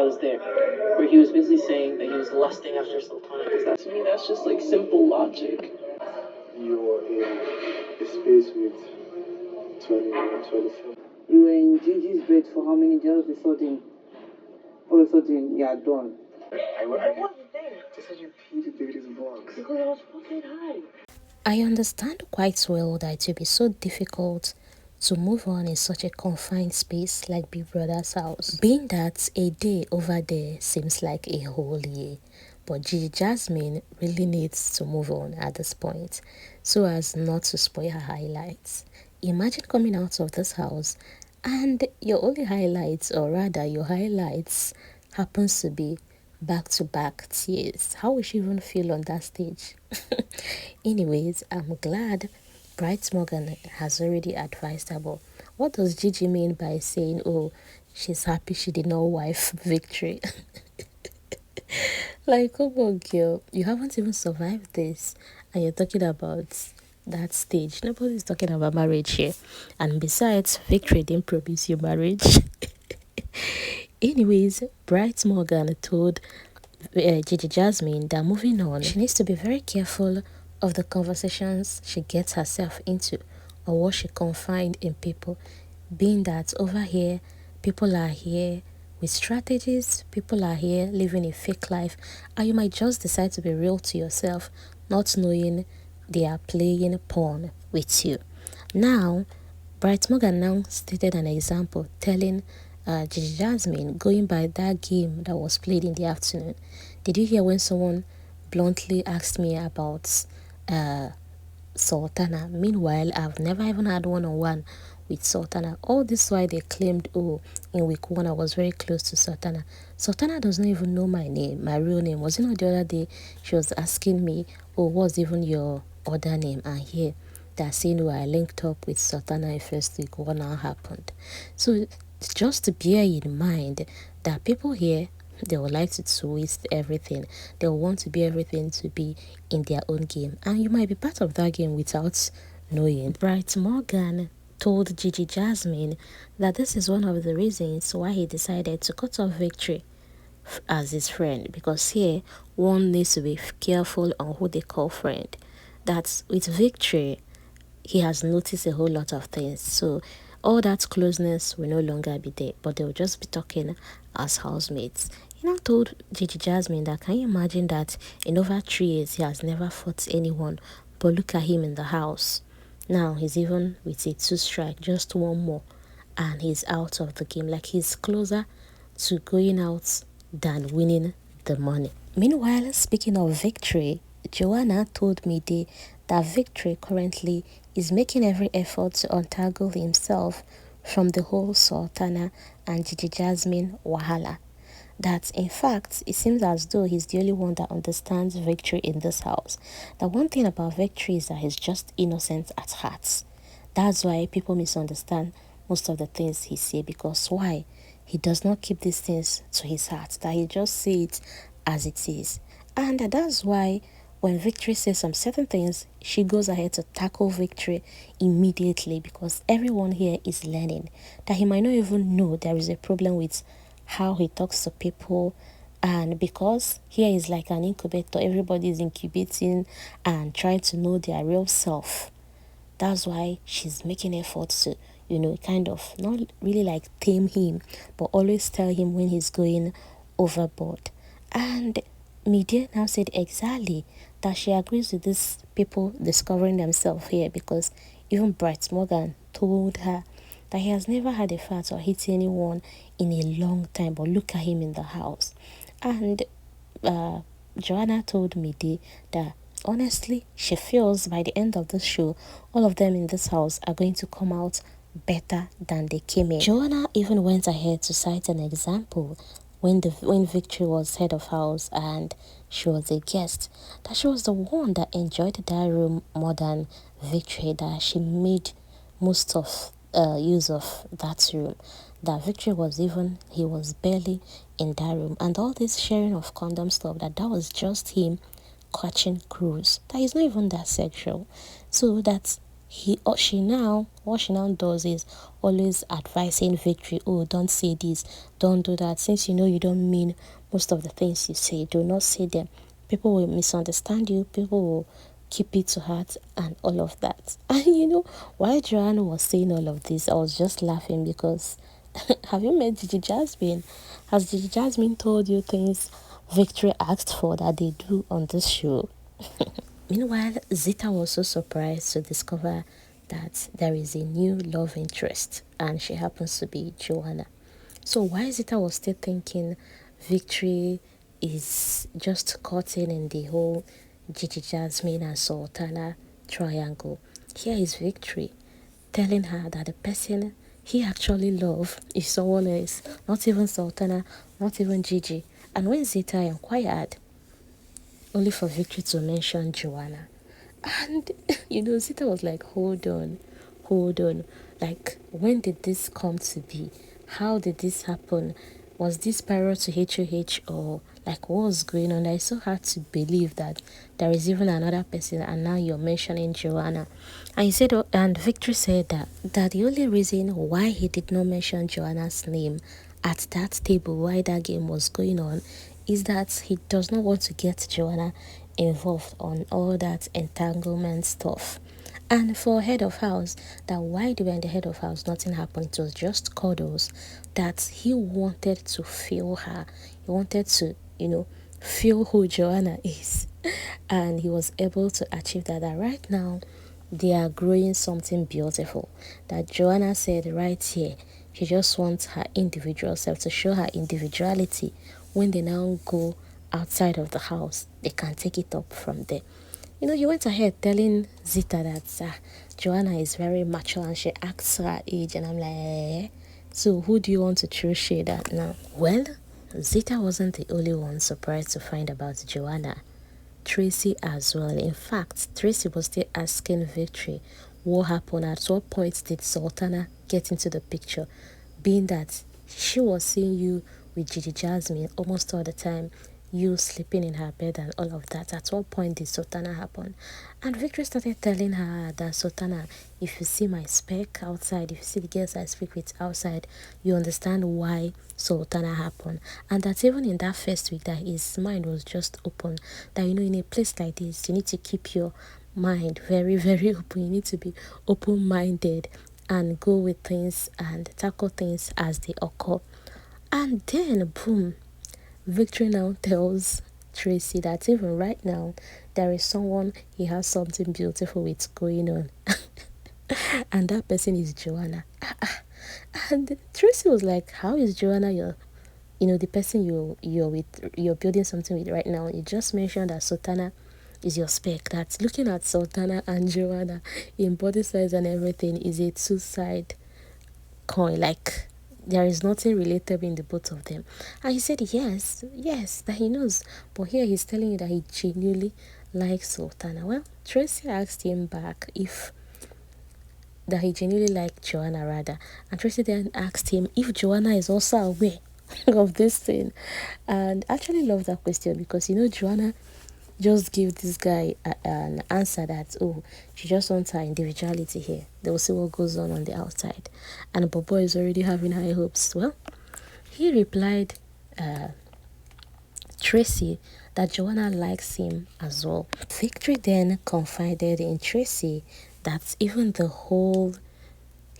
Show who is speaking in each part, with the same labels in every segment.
Speaker 1: was there, where he was basically saying that he was lusting after Sultana, because that, to me, that's just like simple logic.
Speaker 2: You're in a space with 21, 27.
Speaker 3: You were in Gigi's bed for how many days? All of a sudden, you are done.
Speaker 1: What was the thing?
Speaker 2: They said you peed in Dede's box.
Speaker 1: Because I was fucking high.
Speaker 4: I understand quite well that it will be so difficult to move on in such a confined space like Big Brother's house. Being that a day over there seems like a whole year, but Gigi Jasmine really needs to move on at this point so as not to spoil her highlights. Imagine coming out of this house and your only highlights, or rather your highlights, happens to be back-to-back tears. How will she even feel on that stage? Anyways, I'm glad Bright Morgan has already advised her. But what does Gigi mean by saying, oh, she's happy she did not wife Victory? Like, come on, girl, you haven't even survived this, and you're talking about that stage. Nobody's talking about marriage here. And besides, Victory didn't promise you marriage. Anyways, Bright Morgan told Gigi Jasmine that moving on, she needs to be very careful of the conversations she gets herself into or what she confides in people, being that over here, people are here with strategies, people are here living a fake life, and you might just decide to be real to yourself, not knowing they are playing pawn with you. Now, Bright Morgan now stated an example, telling Gigi Jasmine, going by that game that was played in the afternoon. Did you hear when someone bluntly asked me about Sultana? Meanwhile, I've never even had one-on-one with Sultana. All this while they claimed, oh, in week 1 I was very close to Sultana. Sultana does not even know my name, my real name. Was it not the other day she was asking me, oh, what's even your other name? And here they're saying, oh, I linked up with Sultana in first week. What now happened? So just to bear in mind that people here, they would like to twist everything. They will want to be everything to be in their own game. And you might be part of that game without knowing. Bright Morgan told Gigi Jasmine that this is one of the reasons why he decided to cut off Victory as his friend. Because here, one needs to be careful on who they call friend. That with Victory, he has noticed a whole lot of things. So all that closeness will no longer be there, but they'll just be talking as housemates. He now told Gigi Jasmine that, can you imagine that in over 3 years he has never fought anyone, but look at him in the house. Now he's even with a 2-strike, just one more, and he's out of the game. Like, he's closer to going out than winning the money. Meanwhile, speaking of Victory, Joanna told Mide that Victory currently is making every effort to untangle himself from the whole Sultana and Gigi Jasmine wahala. That in fact, it seems as though he's the only one that understands Victory in this house. The one thing about Victory is that he's just innocent at heart. That's why people misunderstand most of the things he says, because why? He does not keep these things to his heart, that he just sees it as it is. And that's why when Victory says some certain things, she goes ahead to tackle Victory immediately, because everyone here is learning that he might not even know there is a problem with how he talks to people. And because here is like an incubator, everybody is incubating and trying to know their real self. That's why she's making efforts to, kind of not really like tame him, but always tell him when he's going overboard. And Mide now said exactly that she agrees with these people discovering themselves here, because even Bright Morgan told her that he has never had a fight or hit anyone in a long time, but look at him in the house. And Joanna told Mide that honestly, she feels by the end of the show, all of them in this house are going to come out better than they came in. Joanna even went ahead to cite an example when Victory was head of house and she was a guest, that she was the one that enjoyed that room more than Victory, that she made most of use of that room, that Victory he was barely in that room, and all this sharing of condom stuff, that was just him catching cruise, that is not even that sexual. So that what she now does is always advising Victory, oh, don't say this, don't do that. Since you know you don't mean most of the things you say, do not say them. People will misunderstand you, people will keep it to heart and all of that. And while Joanna was saying all of this, I was just laughing because have you met Gigi Jasmine? Has Gigi Jasmine told you things Victory asked for that they do on this show? Meanwhile, Zita was so surprised to discover that there is a new love interest and she happens to be Joanna. So while Zita was still thinking Victory is just caught in the whole Gigi Jasmine and Sultana triangle, here is Victory telling her that the person he actually loves is someone else, not even Sultana, not even Gigi. And when Zita inquired, only for Victory to mention Joanna. And Zita was like, hold on. Like, when did this come to be? How did this happen? Was this prior to HOH, or like what was going on? It's so hard to believe that there is even another person and now you're mentioning Joanna. And and Victory said that the only reason why he did not mention Joanna's name at that table while that game was going on is that he does not want to get Joanna involved on all that entanglement stuff. And for head of house, that while they were in the head of house, nothing happened. It was just cuddles. That he wanted to feel her. He wanted to, feel who Joanna is. And he was able to achieve that right now they are growing something beautiful. That Joanna said right here, she just wants her individual self to show her individuality. When they now go outside of the house, they can take it up from there. You went ahead telling Zita that Joanna is very mature and she acts her age, and I'm like, so who do you want to throw shade at now? Well, Zita wasn't the only one surprised to find about Joanna. Tracy as well. In fact, Tracy was still asking Victory what happened. At what point did Sultana get into the picture, being that she was seeing you with Gigi Jasmine almost all the time, you sleeping in her bed and all of that. At what point did Sultana happen? And Victory started telling her that, Sultana, if you see my spec outside, if you see the girls I speak with outside, you understand why Sultana happened. And that even in that first week that his mind was just open, that in a place like this, you need to keep your mind very, very open. You need to be open-minded and go with things and tackle things as they occur. And then, boom, Victory now tells Tracy that even right now, there is someone he has something beautiful with going on. And that person is Joanna. And Tracy was like, how is Joanna the person you're building something with right now? You just mentioned that Sultana is your spec. That looking at Sultana and Joanna in body size and everything is a two-side coin. Like, there is nothing relatable in the both of them. And he said yes, that he knows. But here he's telling you that he genuinely likes Sultana. Well, Tracy asked him back that he genuinely liked Joanna rather. And Tracy then asked him if Joanna is also aware of this thing. And I actually love that question because Joanna just give this guy an answer that, oh, she just wants her individuality here. They will see what goes on the outside. And Bobo is already having high hopes. Well, he replied, Tracy, that Joanna likes him as well. Victory then confided in Tracy that even the whole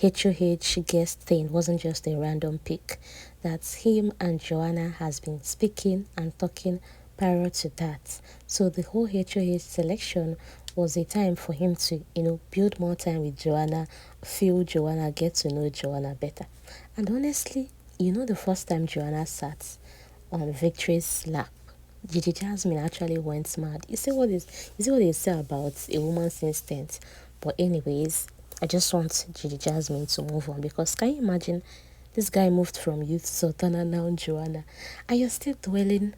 Speaker 4: HOH guest thing wasn't just a random pick. That him and Joanna has been speaking and talking prior to that. So the whole HOH selection was a time for him to, build more time with Joanna, feel Joanna, get to know Joanna better. And honestly, the first time Joanna sat on Victory's lap, Gigi Jasmine actually went mad. You see what they say about a woman's instinct. But anyways, I just want Gigi Jasmine to move on, because can you imagine this guy moved from you to Sultana, now Joanna, and you're still dwelling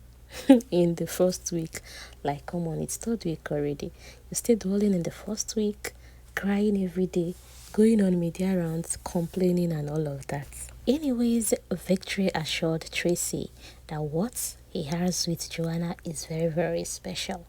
Speaker 4: in the first week. Like, come on, it's third week already. You're still dwelling in the first week, crying every day, going on media rounds, complaining and all of that. Anyways, Victory assured Tracy that what he has with Joanna is very, very special.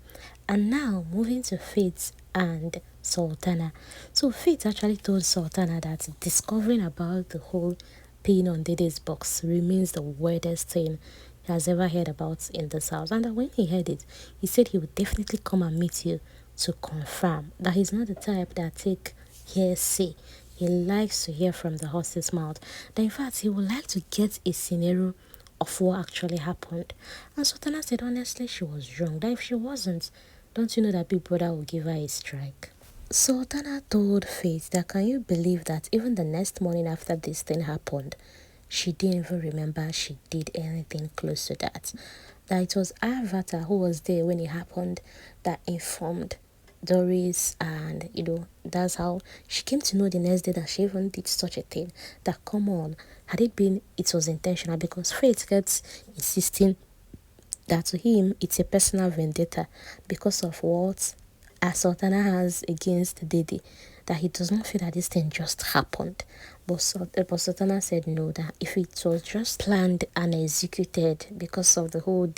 Speaker 4: And now, moving to Faith and Sultana. So Faith actually told Sultana that discovering about the whole pin on Dede's box remains the weirdest thing he has ever heard about in this house. And that when he heard it, he said he would definitely come and meet you to confirm that he's not the type that take hearsay. He likes to hear from the horse's mouth. That in fact, he would like to get a scenario of what actually happened. And Sultana said honestly she was wrong. That if she wasn't, don't you know that Big Brother will give her a strike? Sultana told Faith that can you believe that even the next morning after this thing happened, she didn't even remember she did anything close to that. That it was her avatar who was there when it happened that informed Doris, and that's how she came to know the next day that she even did such a thing. That come on, had it been it was intentional, because Faith gets insisting that to him it's a personal vendetta because of what Sultana has against Dede, that he does not feel that this thing just happened. But Sultana said no, that if it was just planned and executed because of the whole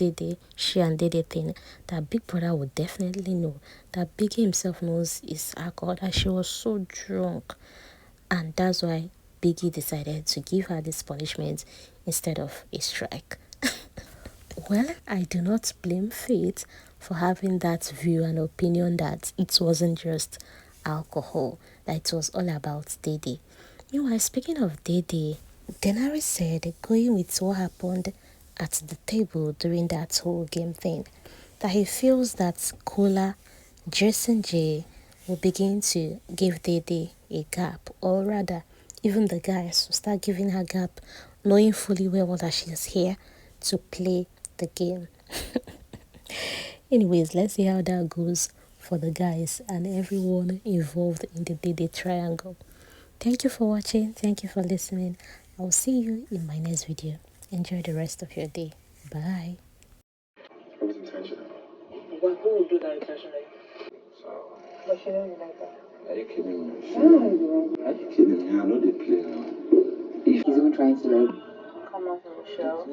Speaker 4: she and Dede thing, that Big Brother would definitely know. That Biggie himself knows is alcohol, that she was so drunk. And that's why Biggie decided to give her this punishment instead of a strike. Well, I do not blame Faith for having that view and opinion that it wasn't just alcohol, that it was all about Dede. Meanwhile, speaking of Dede, Denari said, going with what happened at the table during that whole game thing, that he feels that Kola, Jason J will begin to give Dede a gap, or rather, even the guys will start giving her gap, knowing fully well that she's here to play the game. Anyways, let's see how that goes for the guys and everyone involved in the Dede triangle. Thank you for watching. Thank you for listening. I'll see you in my next video. Enjoy the rest of your day. Bye.
Speaker 2: It was intentional.
Speaker 1: But who would do that intentionally?
Speaker 2: So,
Speaker 1: But she knows you like that.
Speaker 2: are you kidding me?
Speaker 3: Yeah.
Speaker 2: Are you kidding me? I know they play now.
Speaker 3: He's even trying to like
Speaker 1: Come on from the show.